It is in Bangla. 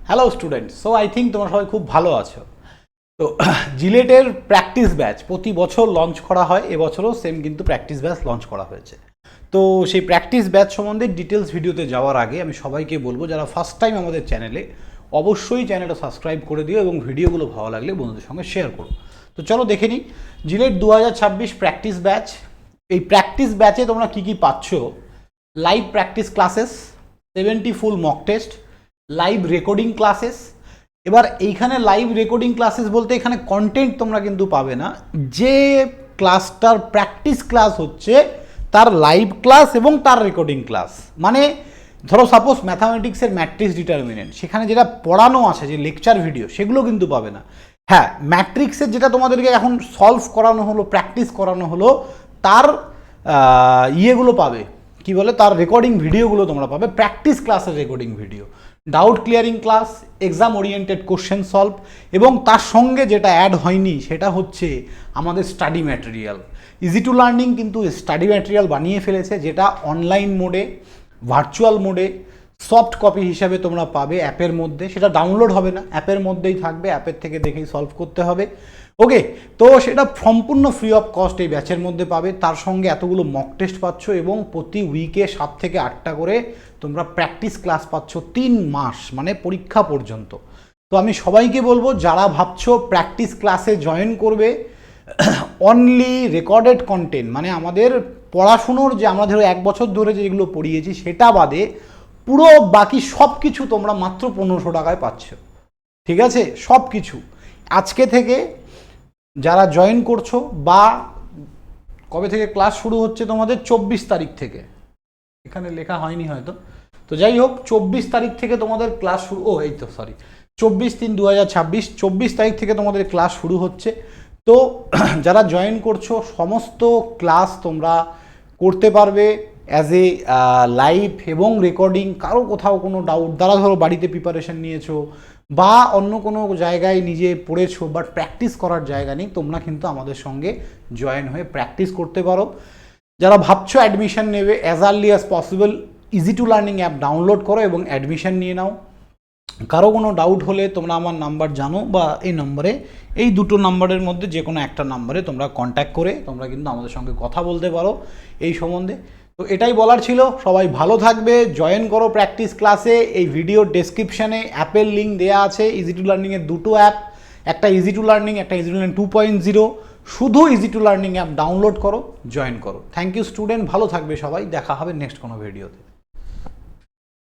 Hello students, so I think তোমরা সবাই খুব ভালো আছো। তো জিলেটের প্র্যাকটিস ব্যাচ প্রতি বছর লঞ্চ করা হয়, এবছরও সেম কিন্তু প্র্যাকটিস ব্যাচ লঞ্চ করা হয়েছে। তো সেই প্র্যাকটিস ব্যাচ সম্বন্ধে ডিটেলস ভিডিওতে যাওয়ার আগে আমি সবাইকে বলবো, যারা ফার্স্ট টাইম আমাদের চ্যানেলে, অবশ্যই চ্যানেলটা সাবস্ক্রাইব করে দিও এবং ভিডিওগুলো ভালো লাগলে বন্ধুদের সঙ্গে শেয়ার করো। তো চলো দেখে নিই জিলেট 2026 প্র্যাকটিস ব্যাচ। এই প্র্যাকটিস ব্যাচে তোমরা কী কী পাচ্ছ: live practice classes, 70 full mock test, live recording classes. এবার এইখানে লাইভ রেকর্ডিং ক্লাসেস বলতে এখানে কন্টেন্ট তোমরা কিন্তু পাবে না, যে ক্লাসটার প্র্যাকটিস ক্লাস হচ্ছে তার লাইভ ক্লাস এবং তার রেকর্ডিং ক্লাস। মানে ধরো সাপোজ ম্যাথামেটিক্সের ম্যাট্রিক্স ডিটারমিনেন্ট, সেখানে যেটা পড়ানো আছে যে লেকচার ভিডিও, সেগুলো কিন্তু পাবে না। হ্যাঁ, ম্যাট্রিক্সের যেটা তোমাদেরকে এখন সলভ করানো হলো, প্র্যাকটিস করানো হলো, তার ইয়েগুলো পাবে, কি বলে, তার রেকর্ডিং ভিডিওগুলো তোমরা পাবে, প্র্যাকটিস ক্লাসের recording video, doubt clearing class, exam oriented question solve, এবং তার সঙ্গে যেটা অ্যাড হয়নি সেটা হচ্ছে আমাদের study material. Easy to learning কিন্তু স্টাডি ম্যাটেরিয়াল বানিয়ে ফেলেছে, যেটা অনলাইন মোডে, ভার্চুয়াল মোডে সফট কপি হিসাবে তোমরা পাবে অ্যাপের মধ্যে। সেটা ডাউনলোড হবে না, অ্যাপের মধ্যেই থাকবে, অ্যাপের থেকে দেখেই সলভ করতে হবে। ওকে, তো সেটা সম্পূর্ণ ফ্রি অফ কস্ট এই ব্যাচের মধ্যে পাবে। তার সঙ্গে এতগুলো মক টেস্ট পাচ্ছ এবং প্রতি উইকে 7 থেকে 8টা করে তোমরা প্র্যাকটিস ক্লাস পাচ্ছ 3 মাস, মানে পরীক্ষা পর্যন্ত। তো আমি সবাইকে বলবো, যারা ভাবছো প্র্যাকটিস ক্লাসে জয়েন করবে, অনলি রেকর্ডেড কন্টেন্ট, মানে আমাদের পড়াশুনোর যে আমরা ধরো 1 বছর ধরে যেগুলো পড়িয়েছি সেটা বাদে পুরো বাকি সব কিছু তোমরা মাত্র 1500 টাকায় পাচ্ছ। ঠিক আছে, সব কিছু আজকে থেকে যারা জয়েন করছো, বা কবে থেকে ক্লাস শুরু হচ্ছে তোমাদের, 24 তারিখ থেকে, এখানে লেখা হয়নি হয়তো, তো যাই হোক 24 তারিখ থেকে তোমাদের ক্লাস শুরু, এই তো সরি, 24/3/2026, 24 তারিখ থেকে তোমাদের ক্লাস শুরু হচ্ছে। তো যারা জয়েন করছো, সমস্ত ক্লাস তোমরা করতে পারবে অ্যাজ এ লাইভ এবং রেকর্ডিং। কারো কোথাও কোনো ডাউট, যারা ধরো বাড়িতে প্রিপারেশন নিয়েছো বা অন্য কোনো জায়গায় নিজে পড়েছো বাট প্র্যাকটিস করার জায়গা নেই, তোমরা কিন্তু আমাদের সঙ্গে জয়েন হয়ে প্র্যাকটিস করতে পারো। যারা ভাবছো অ্যাডমিশন নেবে, as early as possible easy to learning app download করো এবং অ্যাডমিশন নিয়ে নাও। কারো কোনো ডাউট হলে তোমরা আমার নাম্বার জানো, বা এই নম্বরে, এই দুটো নাম্বারের মধ্যে যে কোনো একটা নাম্বারে তোমরা কন্ট্যাক্ট করে তোমরা কিন্তু আমাদের সঙ্গে কথা বলতে পারো এই সম্বন্ধে। তো এটাই বলার ছিল। সবাই ভালো থাকবে, জয়েন করো প্র্যাকটিস ক্লাসে। এই ভিডিওর ডেসক্রিপশানে অ্যাপের লিঙ্ক দেওয়া আছে, ইজি টু লার্নিংয়ের দুটো অ্যাপ, একটা ইজি টু লার্নিং, একটা ইজি টু লার্নিং 2.0। শুধু easy to learning app download করো, জয়েন করো। থ্যাংক ইউ স্টুডেন্ট, ভালো থাকবে সবাই, দেখা হবে নেক্সট কোনো ভিডিওতে।